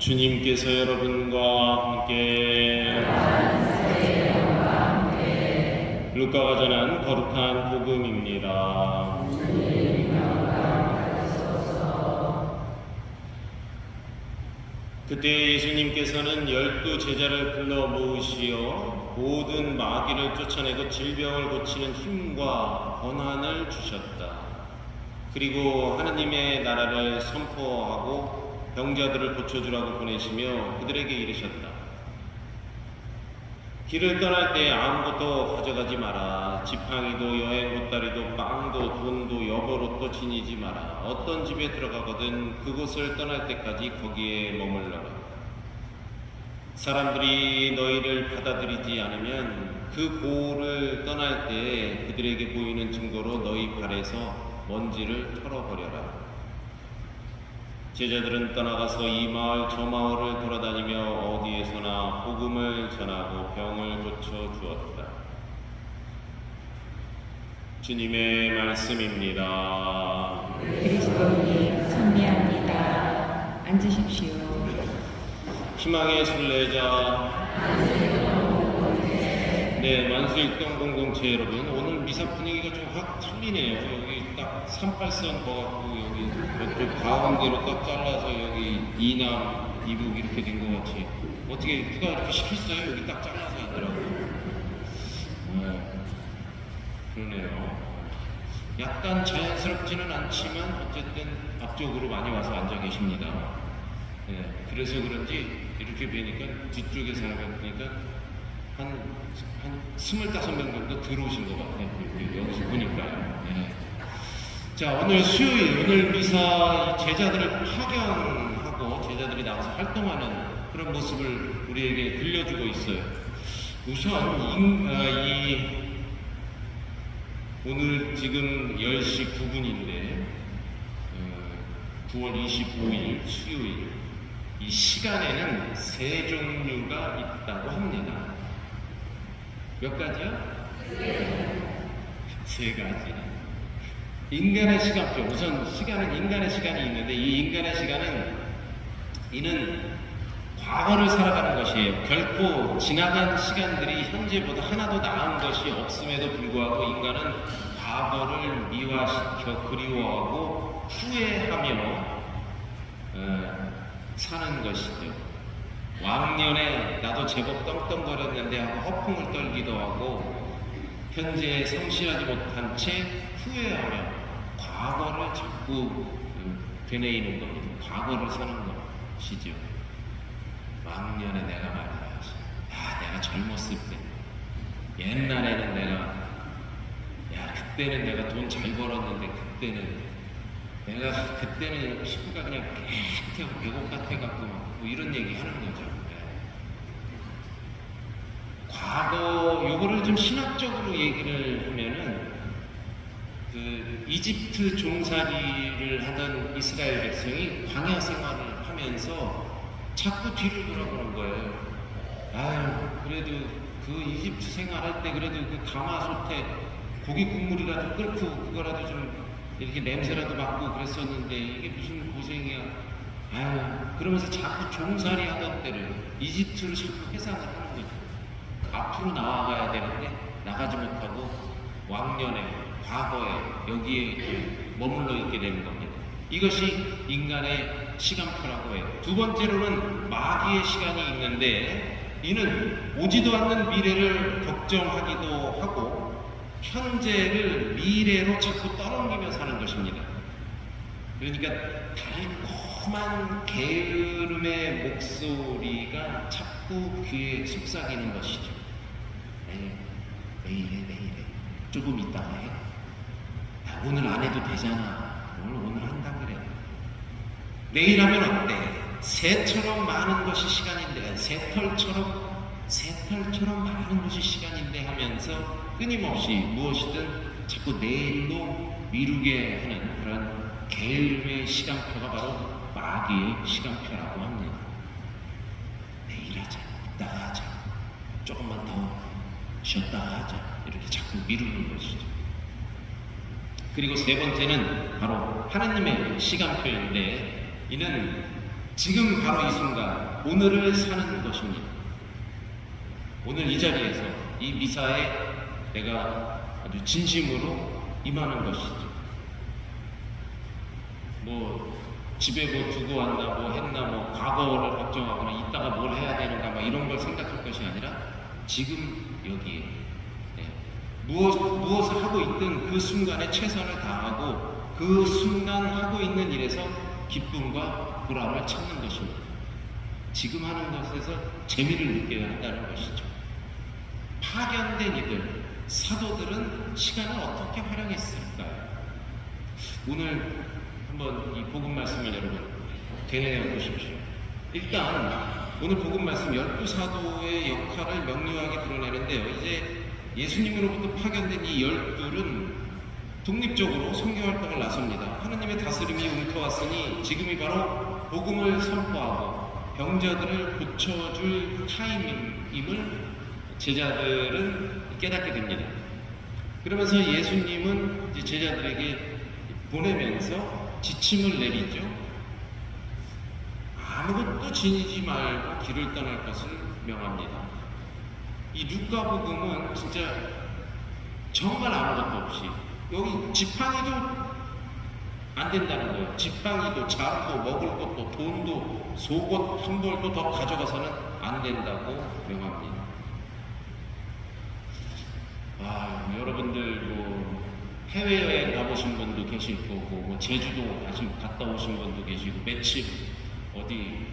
주님께서 여러분과 함께 루카가 전한 거룩한 복음입니다. 그때 예수님께서는 12 제자를 불러 모으시어 모든 마귀를 쫓아내고 질병을 고치는 힘과 권한을 주셨다. 그리고 하느님의 나라를 선포하고 병자들을 고쳐주라고 보내시며 그들에게 이르셨다. 길을 떠날 때 아무것도 가져가지 마라. 지팡이도 여행 보따리도 빵도 돈도 여보로또 지니지 마라. 어떤 집에 들어가거든 그곳을 떠날 때까지 거기에 머물러라. 사람들이 너희를 받아들이지 않으면 그 고을을 떠날 때 그들에게 보이는 증거로 너희 발에서 먼지를 털어버려라. 제자들은 떠나가서 이 마을 저 마을을 돌아다니며 어디에서나 복음을 전하고 병을 고쳐 주었다. 주님의 말씀입니다. 그리스도님 찬미합니다. 앉으십시오. 희망의 순례자, 네, 만수일동 공동체 여러분, 오늘 미사 분위기가 좀 확 틀리네요. 여기 딱 38선 거갖고 여기 이쪽 가운데로 딱 잘라서 여기 이남 이북 이렇게 된 것 같이 어떻게 누가 이렇게 시켰어요? 여기 딱 잘라서 하더라고요. 그러네요. 약간 자연스럽지는 않지만 어쨌든 앞쪽으로 많이 와서 앉아 계십니다. 네, 그래서 그런지 이렇게 뵈니까 뒤쪽에 사람이 보니까 한 25명 정도 들어오신 것 같아요. 여기서 보니까요. 네. 자, 오늘 수요일, 오늘 미사 제자들을 파견하고 제자들이 나가서 활동하는 그런 모습을 우리에게 들려주고 있어요. 우선 오늘 지금 10시 9분인데 9월 25일 수요일 이 시간에는 세 종류가 있다고 합니다. 몇 가지요? 세 가지. 인간의 시간표. 우선 시간은 인간의 시간이 있는데 이 인간의 시간은 이는 과거를 살아가는 것이에요. 결코 지나간 시간들이 현재보다 하나도 나은 것이 없음에도 불구하고 인간은 과거를 미화시켜 그리워하고 후회하며 사는 것이죠. 왕년에 나도 제법 떵떵거렸는데 하고 허풍을 떨기도 하고 현재에 성실하지 못한 채 후회하며 과거를 자꾸 되뇌이는 겁니다. 과거를 사는 것이죠. 왕년에 내가 말이야, 내가 젊었을 때, 옛날에는 그때는 내가 돈 잘 벌었는데 그때는 식구가 그냥 깨끗하고 배고 같아갖고 뭐 이런 얘기 하는 거죠. 네. 과거 요거를 좀 신학적으로 얘기를 하면은 그 이집트 종살이를 하던 이스라엘 백성이 광야 생활을 하면서 자꾸 뒤를 돌아보는 거예요. 그래도 그 이집트 생활할 때 그래도 그 가마솥에 고기 국물이라도 끓고 그거라도 좀 이렇게 냄새라도 맡고 그랬었는데 이게 무슨 고생이야. 그러면서 자꾸 종살이 하던 때를 이집트로 자꾸 회상을 하는 거죠. 앞으로 나아가야 되는데 나가지 못하고 왕년에 과거에 여기에 머물러 있게 되는 겁니다. 이것이 인간의 시간표라고 해요. 두 번째로는 마귀의 시간이 있는데 이는 오지도 않는 미래를 걱정하기도 하고 현재를 미래로 자꾸 떠넘기며 사는 것입니다. 그러니까 달콤한 게으름의 목소리가 자꾸 귀에 속삭이는 것이죠. 내일해. 조금 이따가 해. 오늘 안 해도 되잖아. 오늘 한다 그래. 내일 하면 어때? 새처럼 많은 것이 시간인데, 새털처럼 많은 것이 시간인데 하면서 끊임없이 무엇이든 자꾸 내일로 미루게 하는 그런 게으름의 시간표가 바로 마귀의 시간표라고 합니다. 내일 하자, 이따가 하자, 조금만 더 쉬었다가 하자, 이렇게 자꾸 미루는 것이죠. 그리고 세 번째는 바로 하나님의 시간표인데 이는 지금 바로 이 순간 오늘을 사는 것입니다. 오늘 이 자리에서 이 미사에 내가 아주 진심으로 임하는 것이죠. 뭐 집에 뭐 두고 왔나 뭐 했나 뭐 과거를 걱정하거나 이따가 뭘 해야 되는가 막 이런 걸 생각할 것이 아니라 지금 여기에 무엇을 하고 있든 그 순간에 최선을 다하고 그 순간 하고 있는 일에서 기쁨과 보람을 찾는 것입니다. 지금 하는 것에서 재미를 느껴야 한다는 것이죠. 파견된 이들, 사도들은 시간을 어떻게 활용했을까요? 오늘 한번 이 복음 말씀을 여러분 되뇌어 보십시오. 일단 오늘 복음 말씀 12사도의 역할을 명료하게 드러내는데요. 이제 예수님으로부터 파견된 이 12은 독립적으로 선교활동을 나섭니다. 하나님의 다스림이 옮겨왔으니 지금이 바로 복음을 선포하고 병자들을 고쳐줄 타이밍임을 제자들은 깨닫게 됩니다. 그러면서 예수님은 이제 제자들에게 보내면서 지침을 내리죠. 아무것도 지니지 말고 길을 떠날 것을 명합니다. 이 누가복음은 진짜 정말 아무것도 없이 여기 지팡이도 안 된다는 거예요. 지팡이도 자루도 먹을 것도 돈도 속옷 한 벌도 더 가져가서는 안 된다고 명합니다. 여러분들 뭐 해외여행 가보신 분도 계실 거고 뭐 제주도 다시 갔다 오신 분도 계시고 며칠 어디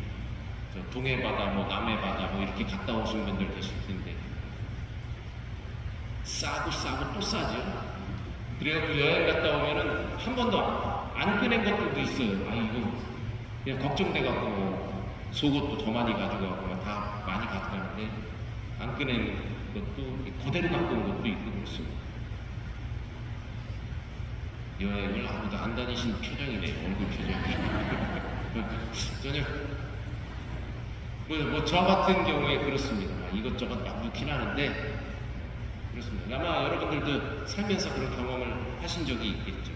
동해 바다 뭐 남해 바다 뭐 이렇게 갔다 오신 분들 계실 텐데 싸고 또 싸죠. 그래갖고 여행 갔다 오면은 한 번도 안 꺼낸 것들도 있어요. 이거 그냥 걱정돼갖고 속옷도 더 많이 가져가고 다 많이 가져가는데 안 꺼낸 것도 그대로 갖고 온 것도 있고 그렇습니다. 여행을 아무도 안 다니신 표정이네요. 얼굴 표정이. 전혀 뭐 저 같은 경우에 그렇습니다. 이것저것 막 넣긴 하는데 그렇습니다. 아마 여러분들도 살면서 그런 경험을 하신 적이 있겠죠.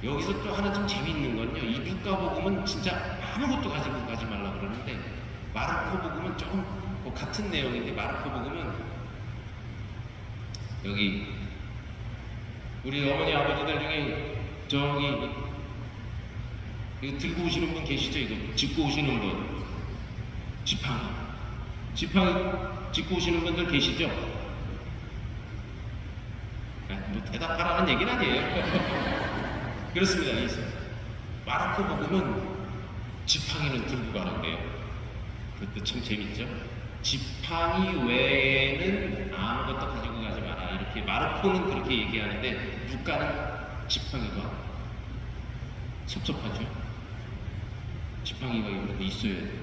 여기서 또 하나 좀 재미있는 건요. 이 누가복음은 진짜 아무것도 가지고 가지 말라 그러는데 마르코복음은 조금 뭐 같은 내용인데 마르코복음은 여기 우리 어머니 아버지들 중에 저기 이거 들고 오시는 분 계시죠? 이거 짚고 오시는 분 지팡이 짚고 오시는 분들 계시죠? 뭐 대답하라는 얘기는 아니에요. 그렇습니다. 마르코복음은 지팡이는 들고 가는데요. 그것도 참 재밌죠? 지팡이 외에는 아무것도 가지고 가지 마라. 이렇게 마르코는 그렇게 얘기하는데 누가는 지팡이가 섭섭하죠. 지팡이가 이렇게 있어야 돼요.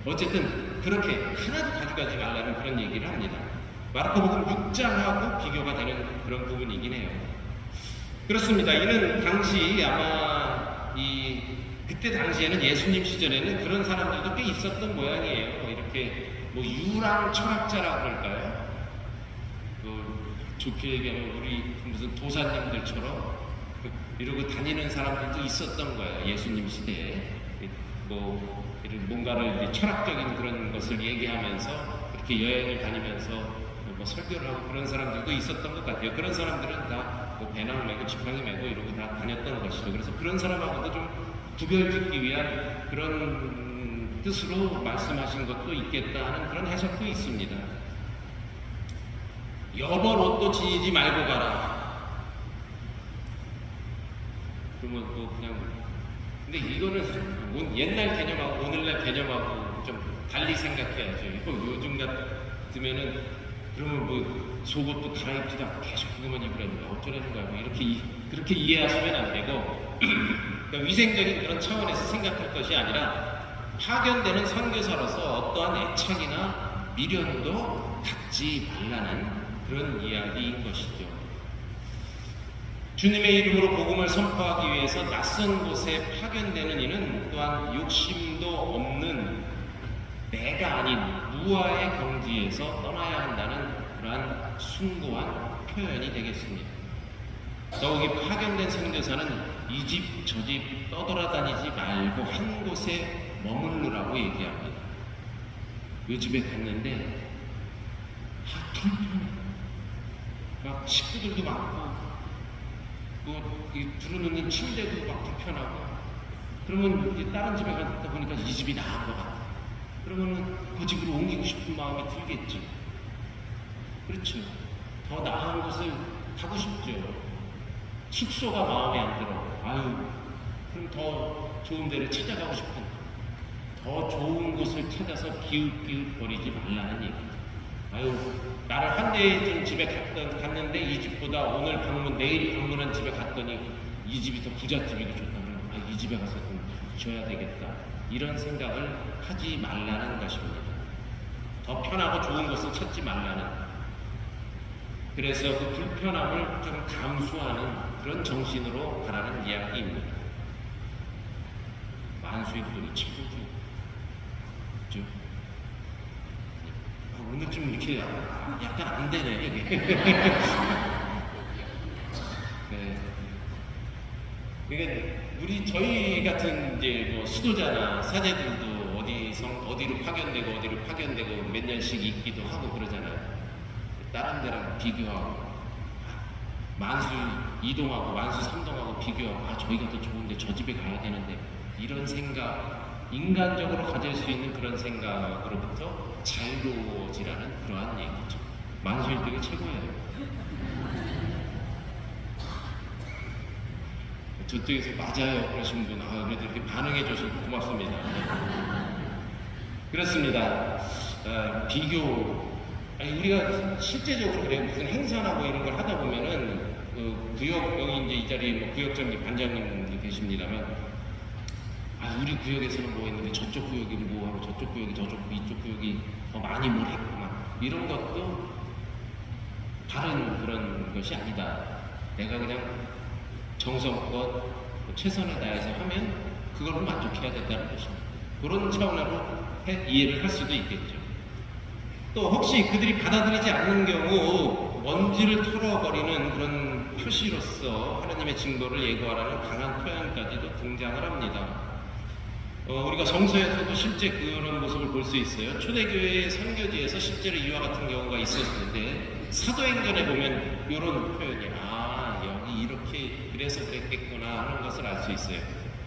어쨌든 그렇게 하나도 가져가지 말라는 그런 얘기를 합니다. 마르코복음 6장하고 비교가 되는 그런 부분이긴 해요. 그렇습니다. 이는 당시 아마 그때 당시에는 예수님 시절에는 그런 사람들도 꽤 있었던 모양이에요. 이렇게 뭐 유랑 철학자라고 그럴까요? 좋게 얘기하면 우리 무슨 도사님들처럼 이러고 다니는 사람들도 있었던 거예요. 예수님 시대에 뭐 뭔가를 이제 철학적인 그런 것을 얘기하면서 이렇게 여행을 다니면서 뭐 설교를 하고 그런 사람들도 있었던 것 같아요. 그런 사람들은 다뭐 배낭 메고 지팡이 메고 이러고 다 다녔던 것이죠. 그래서 그런 사람하고도 좀 구별짓기 위한 그런 뜻으로 말씀하신 것도 있겠다 하는 그런 해석도 있습니다. 여벌 옷도 지니지 말고 가라. 그러면 뭐 그냥 근데 이거는 옛날 개념하고 오늘날 개념하고 좀 달리 생각해야죠. 요즘 같으면은 그러면 뭐 속옷도 갈아입지도 않고 계속 그것만 입으라는 거야. 어쩌라는 거야. 뭐 그렇게 이해하시면 안 되고 그러니까 위생적인 그런 차원에서 생각할 것이 아니라 파견되는 선교사로서 어떠한 애착이나 미련도 갖지 말라는 그런 이야기인 것이죠. 주님의 이름으로 복음을 선포하기 위해서 낯선 곳에 파견되는 이는 또한 욕심도 없는 내가 아닌 무아의 경지에서 떠나야 한다는 그러한 숭고한 표현이 되겠습니다. 더욱이 파견된 선교사는 이 집 저 집 떠돌아다니지 말고 한 곳에 머무르라고 얘기합니다. 요 집에 갔는데 불편해. 막 식구들도 많고 이 두루놓는 침대도 막 불편하고. 그러면 이제 다른 집에 갔다 보니까 이 집이 나은 것 같아. 그러면은 그 집으로 옮기고 싶은 마음이 들겠지. 그렇죠. 더 나은 곳을 가고 싶죠. 숙소가 마음에 안 들어. 아유, 그럼 더 좋은 데를 찾아가고 싶은. 더 좋은 곳을 찾아서 기웃기웃 거리지 말라는 얘기죠. 아유, 나를 한대준 집에 갔는데 이 집보다 오늘 내일 방문한 집에 갔더니 이 집이 더 부잣집이고 좋다. 그러면 아, 이 집에 가서 좀 줘야 되겠다. 이런 생각을 하지 말라는 것입니다. 더 편하고 좋은 곳을 찾지 말라는. 그래서 그 불편함을 좀 감수하는 그런 정신으로 가라는 이야기입니다. 만수인들이 최고죠. 그죠? 오늘 좀 이렇게 약간 안 되네, 이게. 네. 그러니까 저희 같은 이제 뭐 수도자나 사제들도 어디로 파견되고 몇 년씩 있기도 하고 그러잖아요. 다른 데랑 비교하고 만수 이동하고 만수 삼동하고 비교하고 아 저희가 더 좋은데 저 집에 가야 되는데 이런 생각, 인간적으로 가질 수 있는 그런 생각으로부터 자유로워지라는 그러한 얘기죠. 만수 1등이 최고예요. 저쪽에서 맞아요 그러신 분, 그래도 이렇게 반응해 주셔서 고맙습니다. 그렇습니다. 비교. 우리가 실제적으로 그래 무슨 행사나 뭐 이런 걸 하다 보면은 구역 여기 이제 이 자리에 뭐 구역장님 반장님도 계십니다만 우리 구역에서는 뭐 했는데 저쪽 구역이 뭐 하고 저쪽 구역이 이쪽 구역이 더 많이 뭘 했구만 이런 것도 다른 그런 것이 아니다. 내가 그냥 정성껏 최선을 다해서 하면 그걸로 만족해야 된다는 것입니다. 그런 차원으로 이해를 할 수도 있겠죠. 또 혹시 그들이 받아들이지 않는 경우 먼지를 털어버리는 그런 표시로서 하나님의 증거를 예고하라는 강한 표현까지도 등장을 합니다. 우리가 성서에서도 실제 그런 모습을 볼 수 있어요. 초대교회의 선교지에서 실제로 이와 같은 경우가 있었는데 사도행전에 보면 이런 표현이 여기 이렇게 그래서 그랬겠구나 하는 것을 알 수 있어요.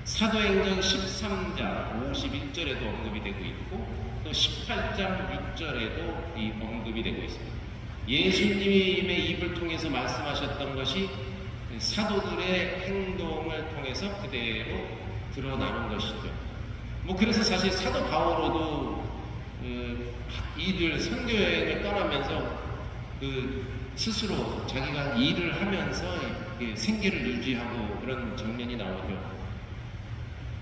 사도행전 13장 51절에도 언급이 되고 있고 또 18장 6절에도 이 언급이 되고 있습니다. 예수님의 입을 통해서 말씀하셨던 것이 사도들의 행동을 통해서 그대로 드러나는 것이죠. 그래서 사실 사도 바오로도 이들 선교여행을 떠나면서 스스로 자기가 일을 하면서 생계를 유지하고 그런 장면이 나오죠.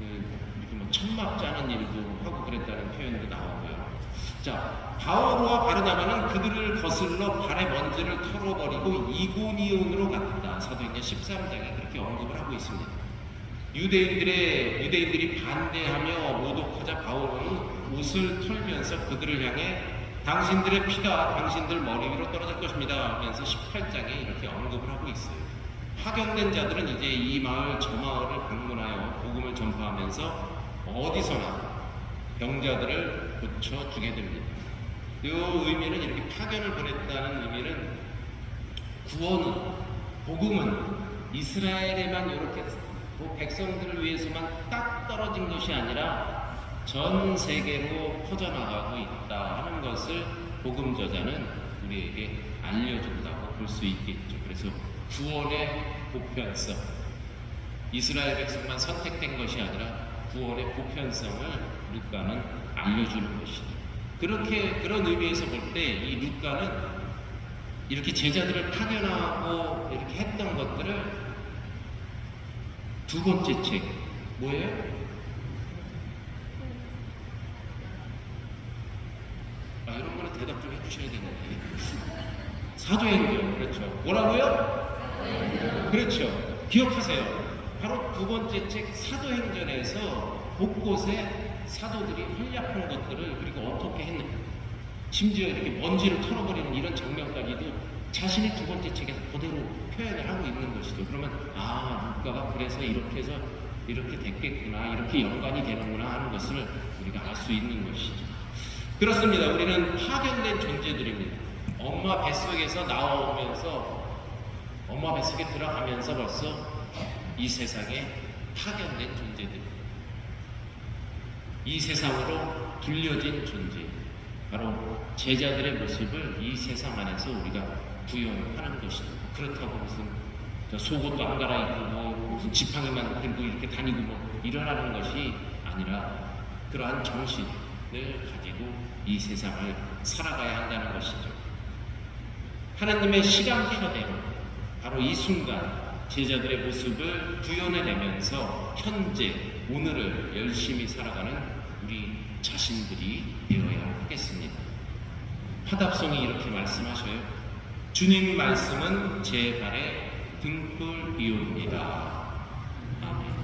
이렇게 천막 짜는 일도 하고 그랬다는 표현도 나오고요. 자, 바오로와 바르나바는 그들을 거슬러 발의 먼지를 털어버리고 이고니온으로 갔다. 사도행전 13장에 그렇게 언급을 하고 있습니다. 유대인들이 반대하며 모독하자 바오로는 옷을 털면서 그들을 향해 당신들의 피가 당신들 머리 위로 떨어질 것입니다 하면서 18장에 이렇게 언급을 하고 있어요. 파견된 자들은 이제 이 마을 저 마을을 방문하여 복음을 전파하면서 어디서나 병자들을 고쳐주게 됩니다. 이 의미는 이렇게 파견을 보냈다는 의미는 구원은, 복음은 이스라엘에만 이렇게 백성들을 위해서만 딱 떨어진 것이 아니라 전 세계로 퍼져나가고 있다 하는 것을 복음 저자는 우리에게 알려준다고 볼 수 있겠죠. 그래서 구원의 보편성, 이스라엘 백성만 선택된 것이 아니라 구원의 보편성을 루카는 알려주는 것이죠. 그런 의미에서 볼 때 이 루카는 이렇게 제자들을 파견하고 이렇게 했던 것들을 두 번째 책 뭐예요? 이런 거는 대답 좀 해주셔야 되는데 사도행전. 그렇죠. 뭐라고요? 그렇죠. 기억하세요. 바로 두 번째 책 사도행전에서 곳곳에 사도들이 활약한 것들을 그리고 어떻게 했는가, 심지어 이렇게 먼지를 털어버리는 이런 장면까지도 자신이 두 번째 책에서 그대로 표현을 하고 있는 것이죠. 그러면 루카가 그래서 이렇게 해서 이렇게 됐겠구나, 이렇게 연관이 되는구나 하는 것을 우리가 알 수 있는 것이죠. 그렇습니다. 우리는 파견된 존재들입니다. 엄마 뱃속에서 나오면서 엄마 뱃속에 들어가면서 벌써 이 세상에 파견된 존재들, 이 세상으로 불려진 존재, 바로 제자들의 모습을 이 세상 안에서 우리가 구현하는 것입니다. 그렇다고 무슨 속옷도 안 갈아입고 무슨 지팡이만 들고 이렇게 다니고 일어나는 것이 아니라 그러한 정신을 가지고 이 세상을 살아가야 한다는 것이죠. 하나님의 시간표대로 바로 이 순간 제자들의 모습을 구현해내면서 현재 오늘을 열심히 살아가는 우리 자신들이 되어야 하겠습니다. 화답송이 이렇게 말씀하셔요. 주님 말씀은 제 발의 등불이옵니다. 아멘.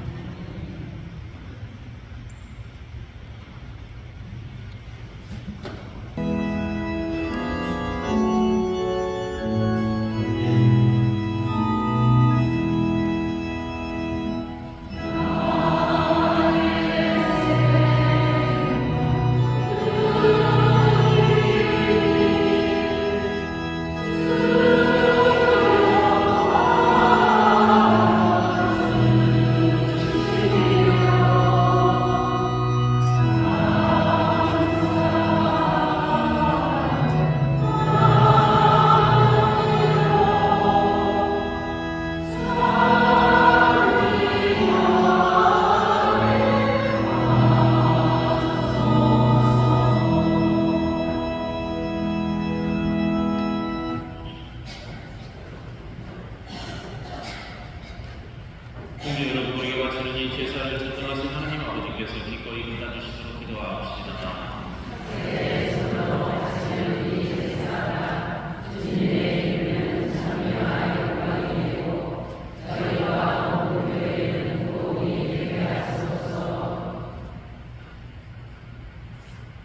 공주 여러분, 우리가 바치는 이 제사를 전능하신 하나님 아버지께서 기꺼이 받아주시도록 기도합시다.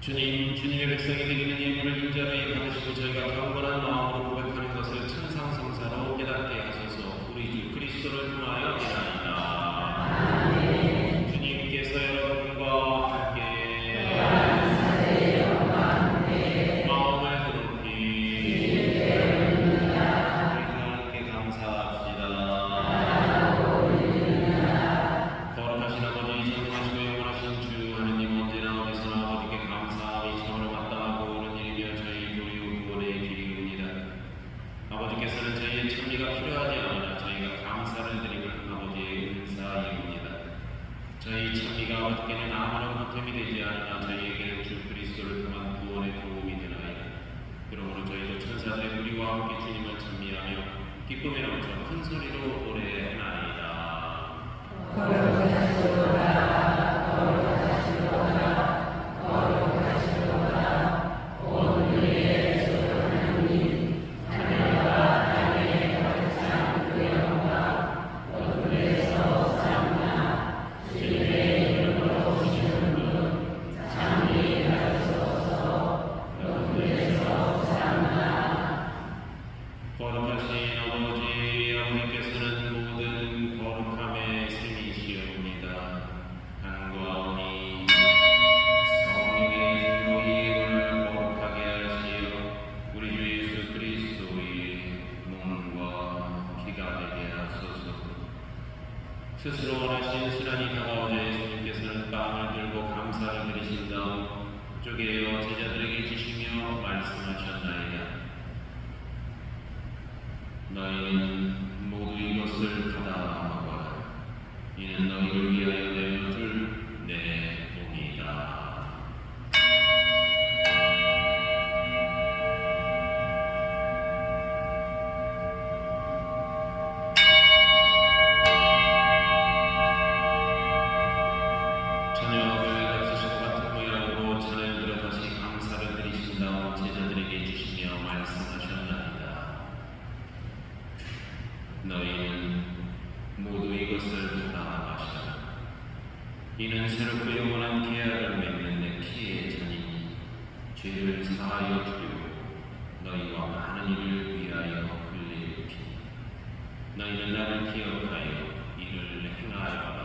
주님, 주님의 백성이 되기는 예물을 인자하여 받으시고 저희가 경건한 마음으로 고백하는 것을 천상성사로 깨닫게 하소서. 우리 주 그리스도를 통하여 깨닫나이다. 주님께서 여러분과 함께 마음을 흐뭇히 하나님께 감사합시다. 거룩하신 아버지, 전능하시고 영원하신 주 하느님, 언제나 어디서나 아버지께 감사함이 참으로 마땅하고 옳은 일이며 저희 도리요 구원의 길이옵니다. 아버지께서는 저희의 찬미가 필요하지 않으나 저희가 감사를 드리는 아버지의 은사이옵니다. 저희 찬미가 아버지께는 아무런 보탬이 되지 않으나 저희에게는 주 그리스도를 통한 구원의 도움이 되나이다. 그러므로 저희도 천사들의 무리와 함께 주님을 찬미하며 기쁨에 넘쳐 큰 소리로 노래하나이다. 거룩하신 아버지, 아버지께서는 모든 거룩함의 셈이시옵니다. 간과하오니 성령의 힘으로 이 예물을 거룩하게 하시어 우리 주 예수 그리스도의 몸과 피가 되게 하소서. 스스로 원하신 시간이 다가오자 예수님께서는 빵을 들고 감사를 드리신 다음 쪼개어 제자들에게 주시며 말씀하셨나이다. 너희는 모두 이것을 받아 먹어라. 이는 너희를 위하여 내어줄 내 몸이다. 저녁을 값으시고 같은 모양으로 잔을 들어 다시 감사를 드리신 다음 제자들에게 주시며 말씀하셨나이다. 너희는 모두 이것을 받아 마시라. 이는 새롭고 영원한 계약을 맺는 내 피의 잔이니 죄를 사하여 주려고 너희와 많은 이를 위하여 흘릴 피. 너희는 나를 기억하여 이를 행하여라.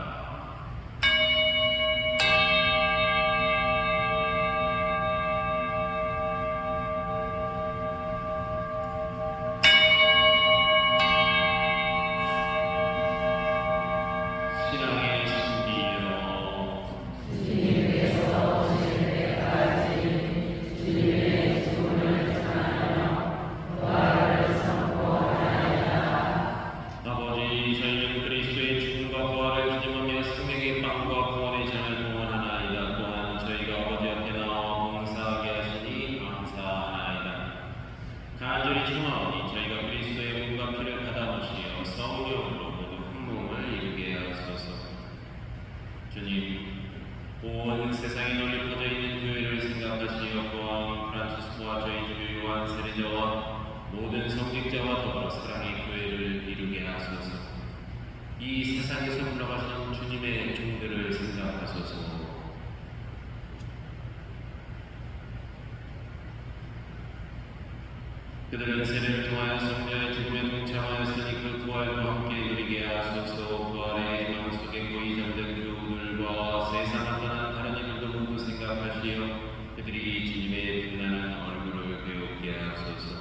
그들은 세례를 통하여 성자의 죽음에 동참하였으니 그 부활과 함께 누리게 하소서. 부활의 희망 속에 고이 잠든 그들과 세상을 떠난 다른 이들도 모두 생각하시어 그들이 주님의 빛나는 얼굴을 배우게 하소서.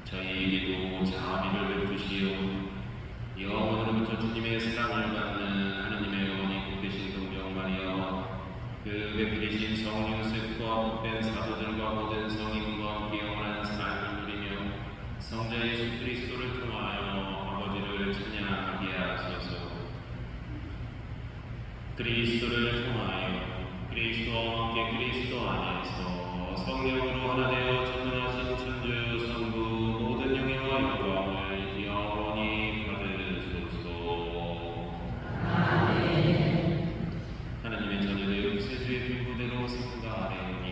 저희에게도 자비를 베푸시오. 영원으로부터 주님의 사랑을 받는 하느님의 어머니 복되신 동정 마리아와 그 베풀이신 성령 요셉과 복된 사도들과 모든 성인과 함께 영원한 삶을 누리며 성자 예수 그리스도를 통하여 아버지를 찬양하게 하소서. 그리스도를 통하여 그리스도와 함께 그리스도 안에서 성령으로 하나 되어 전능하신 천주 성부 모든 영예와 영광을 영원히 받으소서. 아멘. 하나님의 자녀들 세주의 분부대로 성가하리니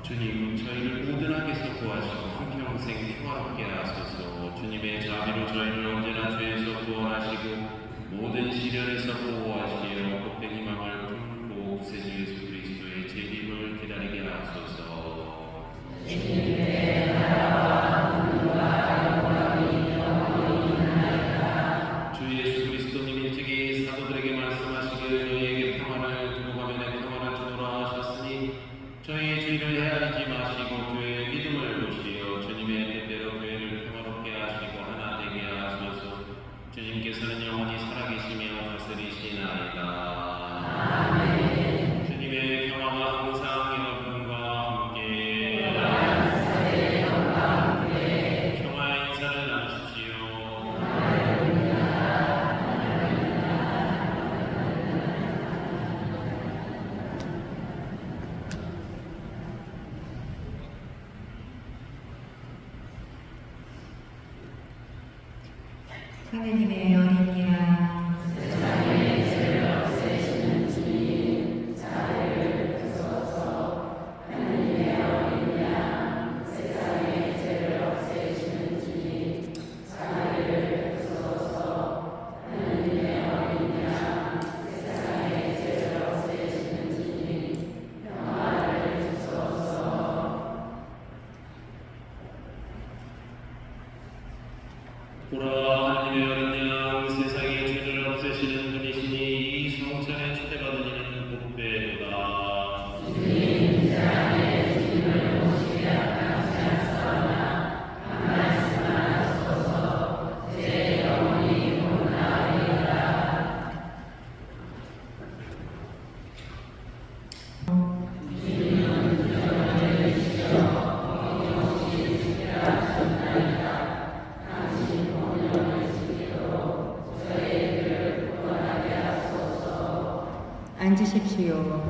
주님, 저희를 모든 악에서 구하시고 한평생 평화롭게 하소서. 주님의 자비로 저희를 언제나 죄에서 구원하시고 모든 시련에서 보호하시어 복된 희망을 품고 구세주 예수 그리스도의 재림을 기다리게 하소서. 주 예수 그리스도님 일찍이 사도들에게 말씀하시기를 너희에게 평화를 두고 가면 내 평화를 주노라 하셨으니 저희의 죄를 헤아리지 마시고 교회의 믿음을 보시어 주님의 뜻대로 교회를 평화롭게 하시고 하나 되게 하소서. 주님께서는 영원히 살아계시며 다스리시나이다. 아멘. 주님의 평화가 항상 여러분과 함께 평화의 인사를 나누십시오. 하느님의 어린 양 보라, 하나님의 어린 양 세상의 죄를 없애시는 분이시니 이 성찬에 초대받은 이는 복되도다. 앉으십시오.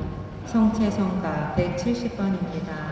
성채성가 170번입니다.